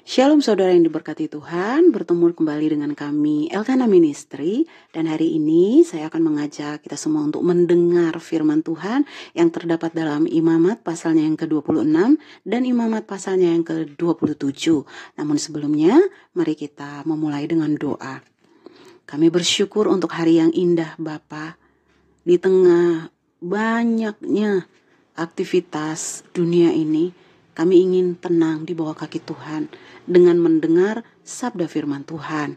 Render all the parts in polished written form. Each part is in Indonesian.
Shalom saudara yang diberkati Tuhan, bertemu kembali dengan kami Elkana Ministry, dan hari ini saya akan mengajak kita semua untuk mendengar firman Tuhan yang terdapat dalam Imamat pasalnya yang ke-26 dan Imamat pasalnya yang ke-27. Namun sebelumnya, mari kita memulai dengan doa. Kami bersyukur untuk hari yang indah Bapa, di tengah banyaknya aktivitas dunia ini. Kami ingin tenang di bawah kaki Tuhan dengan mendengar sabda firman Tuhan.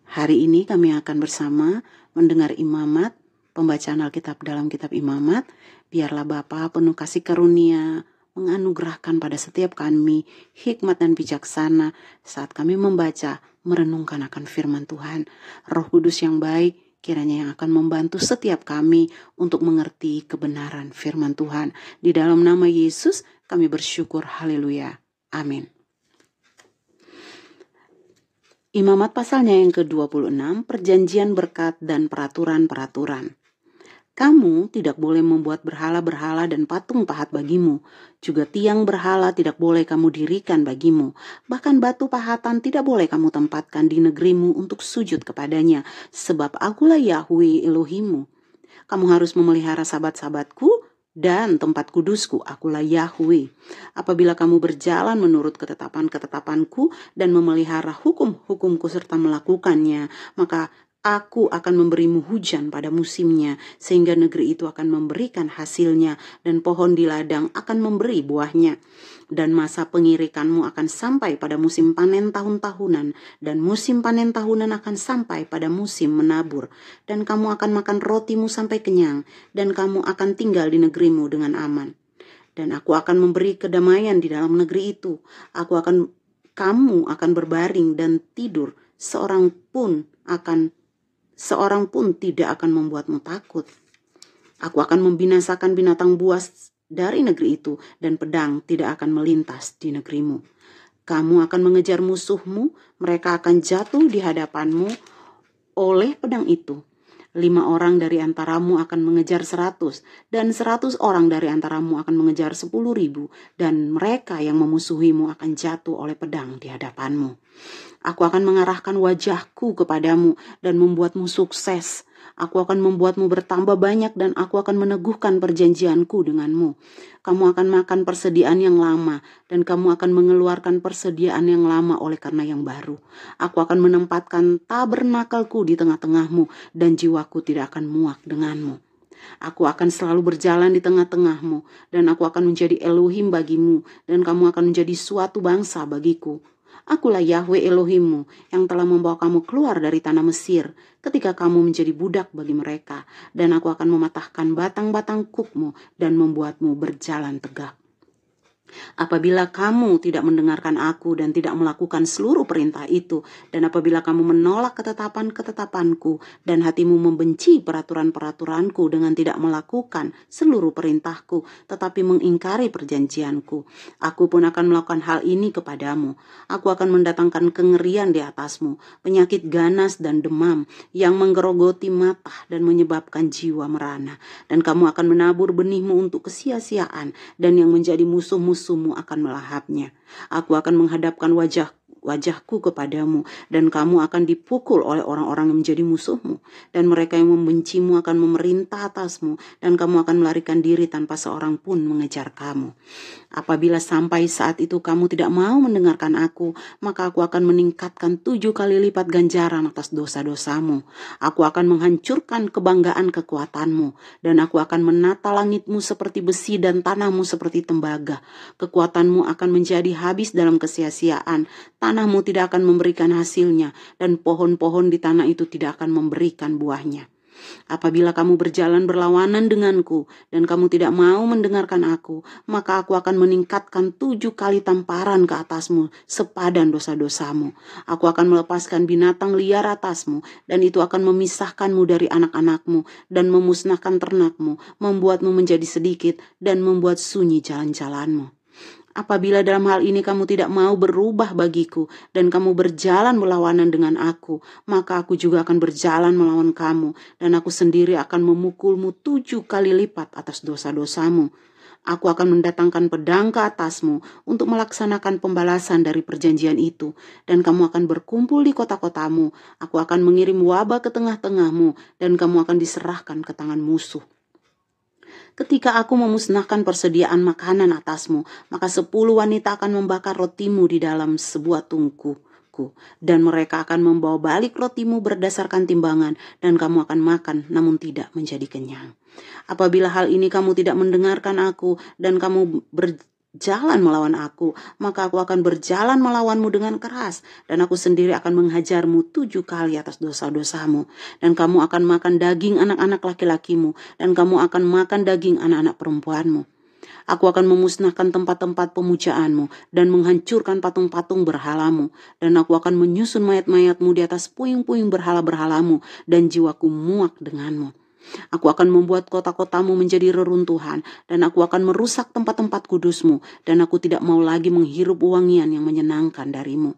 Hari ini kami akan bersama mendengar Imamat, pembacaan Alkitab dalam kitab Imamat. Biarlah Bapa penuh kasih karunia menganugerahkan pada setiap kami hikmat dan bijaksana saat kami membaca, merenungkan akan firman Tuhan. Roh Kudus yang baik kiranya yang akan membantu setiap kami untuk mengerti kebenaran firman Tuhan. Di dalam nama Yesus kami bersyukur, haleluya, amin. Imamat pasalnya yang ke-26, perjanjian berkat dan peraturan-peraturan. Kamu tidak boleh membuat berhala-berhala dan patung pahat bagimu. Juga tiang berhala tidak boleh kamu dirikan bagimu. Bahkan batu pahatan tidak boleh kamu tempatkan di negerimu untuk sujud kepadanya. Sebab akulah Yahweh Elohimmu. Kamu harus memelihara sabat-sabatku dan tempat kudusku, akulah Yahweh. Apabila kamu berjalan menurut ketetapan-ketetapanku dan memelihara hukum-hukumku serta melakukannya, maka Aku akan memberimu hujan pada musimnya, sehingga negeri itu akan memberikan hasilnya, dan pohon di ladang akan memberi buahnya. Dan masa pengirikanmu akan sampai pada musim panen tahun-tahunan, dan musim panen tahunan akan sampai pada musim menabur. Dan kamu akan makan rotimu sampai kenyang, dan kamu akan tinggal di negerimu dengan aman. Dan aku akan memberi kedamaian di dalam negeri itu. Kamu akan berbaring dan tidur, seorang pun tidak akan membuatmu takut. Aku akan membinasakan binatang buas dari negeri itu, dan pedang tidak akan melintas di negerimu. Kamu akan mengejar musuhmu, mereka akan jatuh di hadapanmu oleh pedang itu. 5 orang dari antaramu akan mengejar 100, dan 100 orang dari antaramu akan mengejar 10.000, dan mereka yang memusuhimu akan jatuh oleh pedang di hadapanmu. Aku akan mengarahkan wajahku kepadamu dan membuatmu sukses. Aku akan membuatmu bertambah banyak dan aku akan meneguhkan perjanjianku denganmu. Kamu akan makan persediaan yang lama dan kamu akan mengeluarkan persediaan yang lama oleh karena yang baru. Aku akan menempatkan tabernakelku di tengah-tengahmu dan jiwaku tidak akan muak denganmu. Aku akan selalu berjalan di tengah-tengahmu dan aku akan menjadi Elohim bagimu dan kamu akan menjadi suatu bangsa bagiku. Akulah Yahweh Elohimmu yang telah membawa kamu keluar dari tanah Mesir ketika kamu menjadi budak bagi mereka. Dan aku akan mematahkan batang-batang kukmu dan membuatmu berjalan tegak. Apabila kamu tidak mendengarkan aku dan tidak melakukan seluruh perintah itu, dan apabila kamu menolak ketetapan-ketetapanku dan hatimu membenci peraturan-peraturanku dengan tidak melakukan seluruh perintahku, tetapi mengingkari perjanjianku, aku pun akan melakukan hal ini kepadamu. Aku akan mendatangkan kengerian di atasmu, penyakit ganas dan demam yang menggerogoti mata dan menyebabkan jiwa merana. Dan kamu akan menabur benihmu untuk kesia-siaan, dan yang menjadi musuhmu akan melahapnya. Aku akan menghadapkan wajahku kepadamu dan kamu akan dipukul oleh orang-orang yang menjadi musuhmu, dan mereka yang membencimu akan memerintah atasmu, dan kamu akan melarikan diri tanpa seorang pun mengejar kamu. Apabila sampai saat itu kamu tidak mau mendengarkan aku, maka aku akan meningkatkan 7 kali lipat ganjaran atas dosa-dosamu. Aku akan menghancurkan kebanggaan kekuatanmu, dan aku akan menata langitmu seperti besi dan tanahmu seperti tembaga. Kekuatanmu akan menjadi habis dalam kesia-siaan, tanahmu tidak akan memberikan hasilnya, dan pohon-pohon di tanah itu tidak akan memberikan buahnya. Apabila kamu berjalan berlawanan denganku dan kamu tidak mau mendengarkan aku, maka aku akan meningkatkan 7 kali tamparan ke atasmu sepadan dosa-dosamu. Aku akan melepaskan binatang liar atasmu, dan itu akan memisahkanmu dari anak-anakmu dan memusnahkan ternakmu, membuatmu menjadi sedikit dan membuat sunyi jalan-jalanmu. Apabila dalam hal ini kamu tidak mau berubah bagiku dan kamu berjalan berlawanan dengan aku, maka aku juga akan berjalan melawan kamu dan aku sendiri akan memukulmu 7 kali lipat atas dosa-dosamu. Aku akan mendatangkan pedang ke atasmu untuk melaksanakan pembalasan dari perjanjian itu, dan kamu akan berkumpul di kota-kotamu. Aku akan mengirim wabah ke tengah-tengahmu, dan kamu akan diserahkan ke tangan musuh. Ketika aku memusnahkan persediaan makanan atasmu, maka 10 wanita akan membakar rotimu di dalam sebuah tungku. Dan mereka akan membawa balik rotimu berdasarkan timbangan, dan kamu akan makan namun tidak menjadi kenyang. Apabila hal ini kamu tidak mendengarkan aku dan kamu berjalan melawan aku, maka aku akan berjalan melawanmu dengan keras, dan aku sendiri akan menghajarmu 7 kali atas dosa-dosamu. Dan kamu akan makan daging anak-anak laki-lakimu, dan kamu akan makan daging anak-anak perempuanmu. Aku akan memusnahkan tempat-tempat pemujaanmu dan menghancurkan patung-patung berhalamu. Dan aku akan menyusun mayat-mayatmu di atas puing-puing berhala-berhalamu, dan jiwaku muak denganmu. Aku akan membuat kota-kotamu menjadi reruntuhan, dan aku akan merusak tempat-tempat kudusmu, dan aku tidak mau lagi menghirup wangian yang menyenangkan darimu.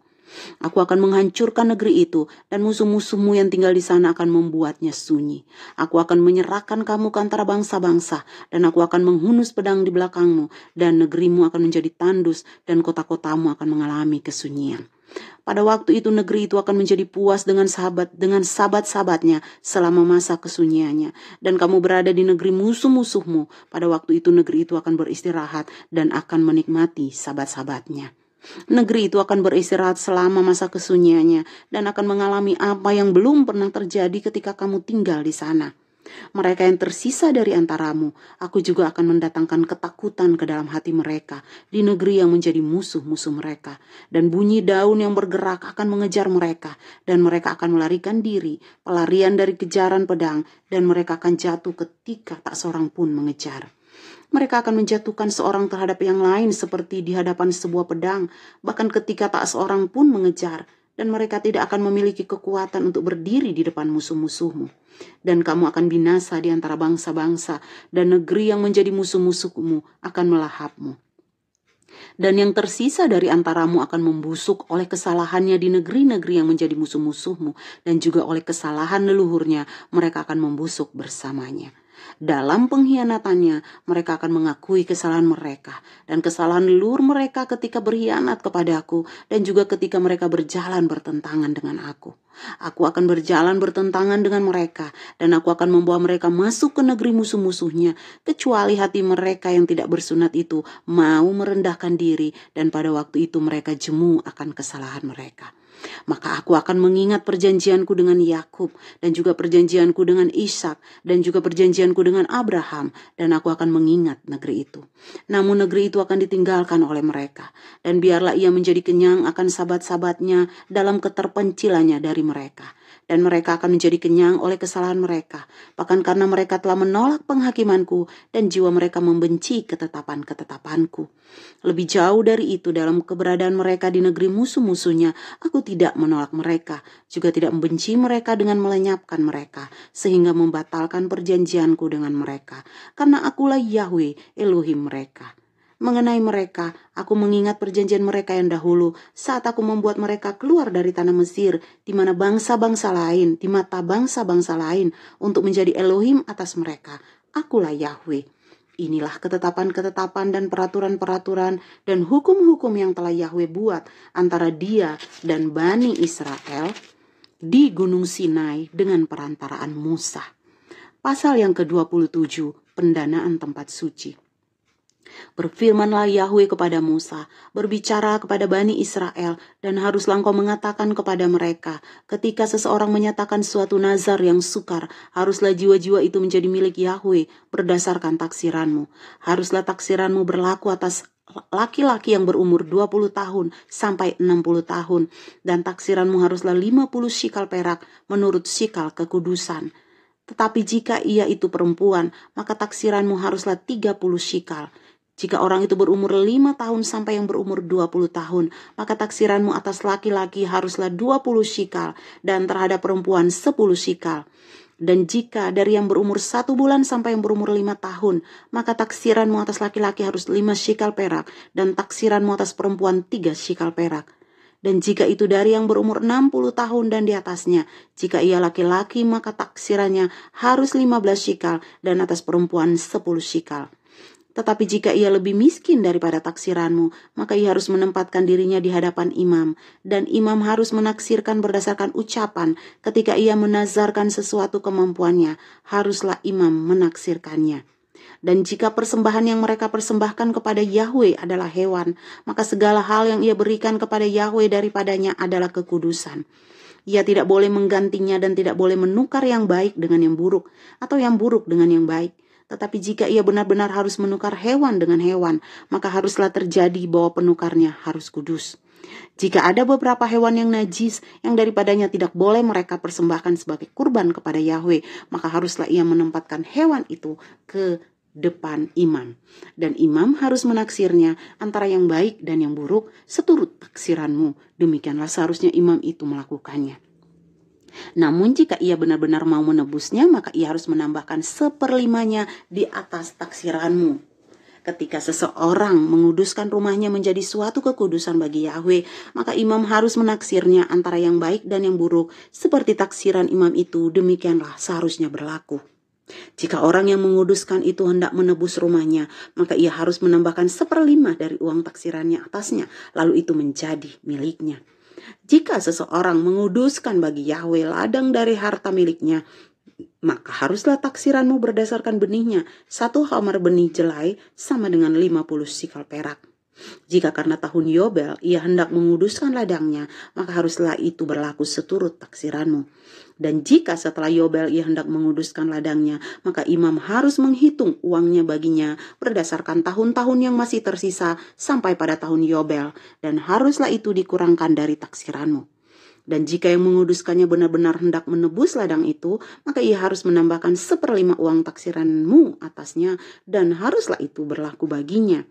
Aku akan menghancurkan negeri itu, dan musuh-musuhmu yang tinggal di sana akan membuatnya sunyi. Aku akan menyerahkan kamu ke antara bangsa-bangsa, dan aku akan menghunus pedang di belakangmu, dan negerimu akan menjadi tandus, dan kota-kotamu akan mengalami kesunyian. Pada waktu itu negeri itu akan menjadi puas dengan sahabat-sahabatnya selama masa kesunyiannya. Dan kamu berada di negeri musuh-musuhmu. Pada waktu itu negeri itu akan beristirahat dan akan menikmati sahabat-sahabatnya. Negeri itu akan beristirahat selama masa kesunyiannya dan akan mengalami apa yang belum pernah terjadi ketika kamu tinggal di sana. Mereka yang tersisa dari antaramu, aku juga akan mendatangkan ketakutan ke dalam hati mereka di negeri yang menjadi musuh-musuh mereka. Dan bunyi daun yang bergerak akan mengejar mereka, dan mereka akan melarikan diri, pelarian dari kejaran pedang, dan mereka akan jatuh ketika tak seorang pun mengejar. Mereka akan menjatuhkan seorang terhadap yang lain seperti di hadapan sebuah pedang, bahkan ketika tak seorang pun mengejar, dan mereka tidak akan memiliki kekuatan untuk berdiri di depan musuh-musuhmu. Dan kamu akan binasa di antara bangsa-bangsa, dan negeri yang menjadi musuh-musuhmu akan melahapmu. Dan yang tersisa dari antaramu akan membusuk oleh kesalahannya di negeri-negeri yang menjadi musuh-musuhmu, dan juga oleh kesalahan leluhurnya mereka akan membusuk bersamanya. Dalam pengkhianatannya, mereka akan mengakui kesalahan mereka dan kesalahan leluhur mereka ketika berkhianat kepadaku dan juga ketika mereka berjalan bertentangan dengan aku. Aku akan berjalan bertentangan dengan mereka dan aku akan membawa mereka masuk ke negeri musuh-musuhnya, kecuali hati mereka yang tidak bersunat itu mau merendahkan diri, dan pada waktu itu mereka jemu akan kesalahan mereka. Maka aku akan mengingat perjanjianku dengan Yakub dan juga perjanjianku dengan Ishak dan juga perjanjianku dengan Abraham, dan aku akan mengingat negeri itu. Namun negeri itu akan ditinggalkan oleh mereka, dan biarlah ia menjadi kenyang akan sahabat-sahabatnya dalam keterpencilannya dari mereka. Dan mereka akan menjadi kenyang oleh kesalahan mereka, bahkan karena mereka telah menolak penghakimanku dan jiwa mereka membenci ketetapan-ketetapanku. Lebih jauh dari itu, dalam keberadaan mereka di negeri musuh-musuhnya, aku tidak menolak mereka, juga tidak membenci mereka dengan melenyapkan mereka, sehingga membatalkan perjanjianku dengan mereka, karena akulah Yahweh Elohim mereka. Mengenai mereka, aku mengingat perjanjian mereka yang dahulu saat aku membuat mereka keluar dari tanah Mesir, di mana bangsa-bangsa lain, di mata bangsa-bangsa lain, untuk menjadi Elohim atas mereka. Akulah Yahweh. Inilah ketetapan-ketetapan dan peraturan-peraturan dan hukum-hukum yang telah Yahweh buat antara Dia dan Bani Israel di Gunung Sinai dengan perantaraan Musa. Pasal yang ke-27, pendanaan tempat suci. Berfirmanlah Yahweh kepada Musa, berbicara kepada Bani Israel, dan haruslah engkau mengatakan kepada mereka, ketika seseorang menyatakan suatu nazar yang sukar, haruslah jiwa-jiwa itu menjadi milik Yahweh berdasarkan taksiranmu. Haruslah taksiranmu berlaku atas laki-laki yang berumur 20 tahun sampai 60 tahun, dan taksiranmu haruslah 50 shikal perak menurut shikal kekudusan. Tetapi jika ia itu perempuan, maka taksiranmu haruslah 30 shikal. Jika orang itu berumur 5 tahun sampai yang berumur 20 tahun, maka taksiranmu atas laki-laki haruslah 20 shikal, dan terhadap perempuan 10 shikal. Dan jika dari yang berumur 1 bulan sampai yang berumur 5 tahun, maka taksiranmu atas laki-laki harus 5 shikal perak, dan taksiranmu atas perempuan 3 shikal perak. Dan jika itu dari yang berumur 60 tahun dan di atasnya, jika ia laki-laki, maka taksirannya harus 15 shikal, dan atas perempuan 10 shikal. Tetapi jika ia lebih miskin daripada taksiranmu, maka ia harus menempatkan dirinya di hadapan imam, dan imam harus menaksirkan berdasarkan ucapan. Ketika ia menazarkan sesuatu kemampuannya, haruslah imam menaksirkannya. Dan jika persembahan yang mereka persembahkan kepada Yahweh adalah hewan, maka segala hal yang ia berikan kepada Yahweh daripadanya adalah kekudusan. Ia tidak boleh menggantinya dan tidak boleh menukar yang baik dengan yang buruk, atau yang buruk dengan yang baik. Tetapi jika ia benar-benar harus menukar hewan dengan hewan, maka haruslah terjadi bahwa penukarnya harus kudus. Jika ada beberapa hewan yang najis yang daripadanya tidak boleh mereka persembahkan sebagai kurban kepada Yahweh, maka haruslah ia menempatkan hewan itu ke depan imam. Dan imam harus menaksirnya antara yang baik dan yang buruk seturut taksiranmu. Demikianlah seharusnya imam itu melakukannya. Namun jika ia benar-benar mau menebusnya, maka ia harus menambahkan 1/5-nya di atas taksiranmu. Ketika seseorang menguduskan rumahnya menjadi suatu kekudusan bagi Yahweh, maka imam harus menaksirnya antara yang baik dan yang buruk. Seperti taksiran imam itu, demikianlah seharusnya berlaku. Jika orang yang menguduskan itu hendak menebus rumahnya, maka ia harus menambahkan 1/5 dari uang taksirannya atasnya, lalu itu menjadi miliknya. Jika seseorang menguduskan bagi Yahweh ladang dari harta miliknya, maka haruslah taksiranmu berdasarkan benihnya. 1 homer benih jelai sama dengan 50 sikal perak. Jika karena tahun Yobel ia hendak menguduskan ladangnya, maka haruslah itu berlaku seturut taksiranmu. Dan jika setelah Yobel ia hendak menguduskan ladangnya, maka imam harus menghitung uangnya baginya berdasarkan tahun-tahun yang masih tersisa sampai pada tahun Yobel, dan haruslah itu dikurangkan dari taksiranmu. Dan jika yang menguduskannya benar-benar hendak menebus ladang itu, maka ia harus menambahkan 1/5 uang taksiranmu atasnya, dan haruslah itu berlaku baginya.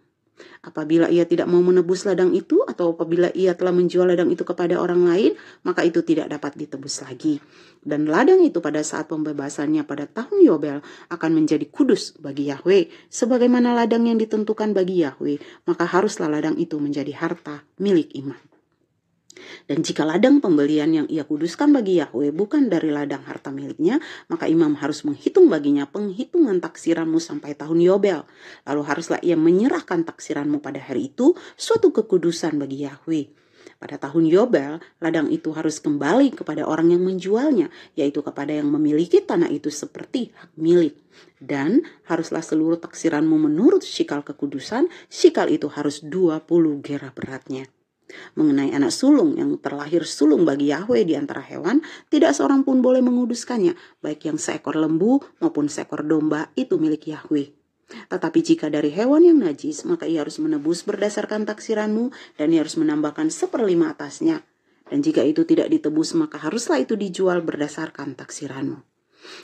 Apabila ia tidak mau menebus ladang itu, atau apabila ia telah menjual ladang itu kepada orang lain, maka itu tidak dapat ditebus lagi. Dan ladang itu pada saat pembebasannya pada tahun Yobel akan menjadi kudus bagi Yahweh, sebagaimana ladang yang ditentukan bagi Yahweh, maka haruslah ladang itu menjadi harta milik imam. Dan jika ladang pembelian yang ia kuduskan bagi Yahweh bukan dari ladang harta miliknya, maka imam harus menghitung baginya penghitungan taksiranmu sampai tahun Yobel. Lalu haruslah ia menyerahkan taksiranmu pada hari itu, suatu kekudusan bagi Yahweh. Pada tahun Yobel, ladang itu harus kembali kepada orang yang menjualnya, yaitu kepada yang memiliki tanah itu seperti hak milik. Dan haruslah seluruh taksiranmu menurut sikal kekudusan, sikal itu harus 20 gera beratnya. Mengenai anak sulung yang terlahir sulung bagi Yahweh di antara hewan, tidak seorang pun boleh menguduskannya, baik yang seekor lembu maupun seekor domba, itu milik Yahweh. Tetapi jika dari hewan yang najis, maka ia harus menebus berdasarkan taksiranmu, dan ia harus menambahkan 1/5 atasnya. Dan jika itu tidak ditebus, maka haruslah itu dijual berdasarkan taksiranmu.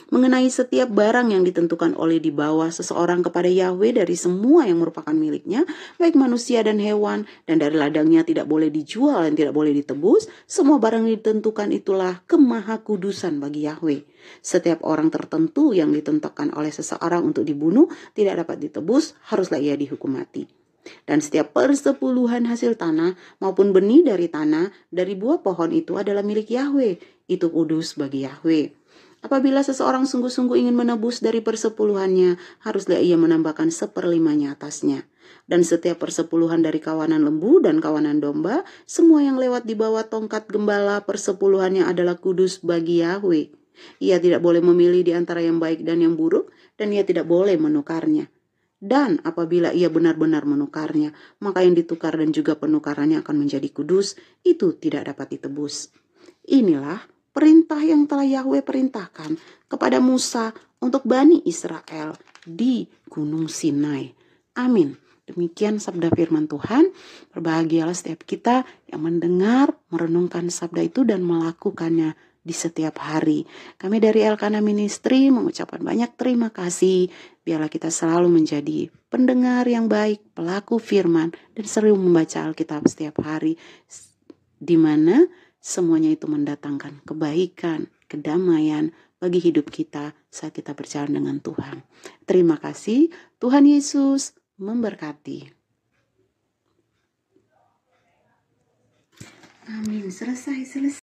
Mengenai setiap barang yang ditentukan oleh di bawah seseorang kepada Yahweh dari semua yang merupakan miliknya, baik manusia dan hewan, dan dari ladangnya tidak boleh dijual dan tidak boleh ditebus, semua barang yang ditentukan itulah kemahakudusan bagi Yahweh. Setiap orang tertentu yang ditentukan oleh seseorang untuk dibunuh tidak dapat ditebus, haruslah ia dihukum mati. Dan setiap persepuluhan hasil tanah maupun benih dari tanah dari buah pohon itu adalah milik Yahweh, itu kudus bagi Yahweh. Apabila seseorang sungguh-sungguh ingin menebus dari persepuluhannya, haruslah ia menambahkan 1/5-nya atasnya. Dan setiap persepuluhan dari kawanan lembu dan kawanan domba, semua yang lewat di bawah tongkat gembala persepuluhannya adalah kudus bagi Yahweh. Ia tidak boleh memilih di antara yang baik dan yang buruk, dan ia tidak boleh menukarnya. Dan apabila ia benar-benar menukarnya, maka yang ditukar dan juga penukarannya akan menjadi kudus, itu tidak dapat ditebus. Inilah perintah yang telah Yahweh perintahkan kepada Musa untuk Bani Israel di Gunung Sinai. Amin. Demikian sabda firman Tuhan. Berbahagialah setiap kita yang mendengar, merenungkan sabda itu dan melakukannya di setiap hari. Kami dari Elkana Ministry mengucapkan banyak terima kasih. Biarlah kita selalu menjadi pendengar yang baik, pelaku firman, dan sering membaca Alkitab setiap hari, di mana semuanya itu mendatangkan kebaikan, kedamaian bagi hidup kita saat kita berjalan dengan Tuhan. Terima kasih. Tuhan Yesus memberkati. Amin. Selesai.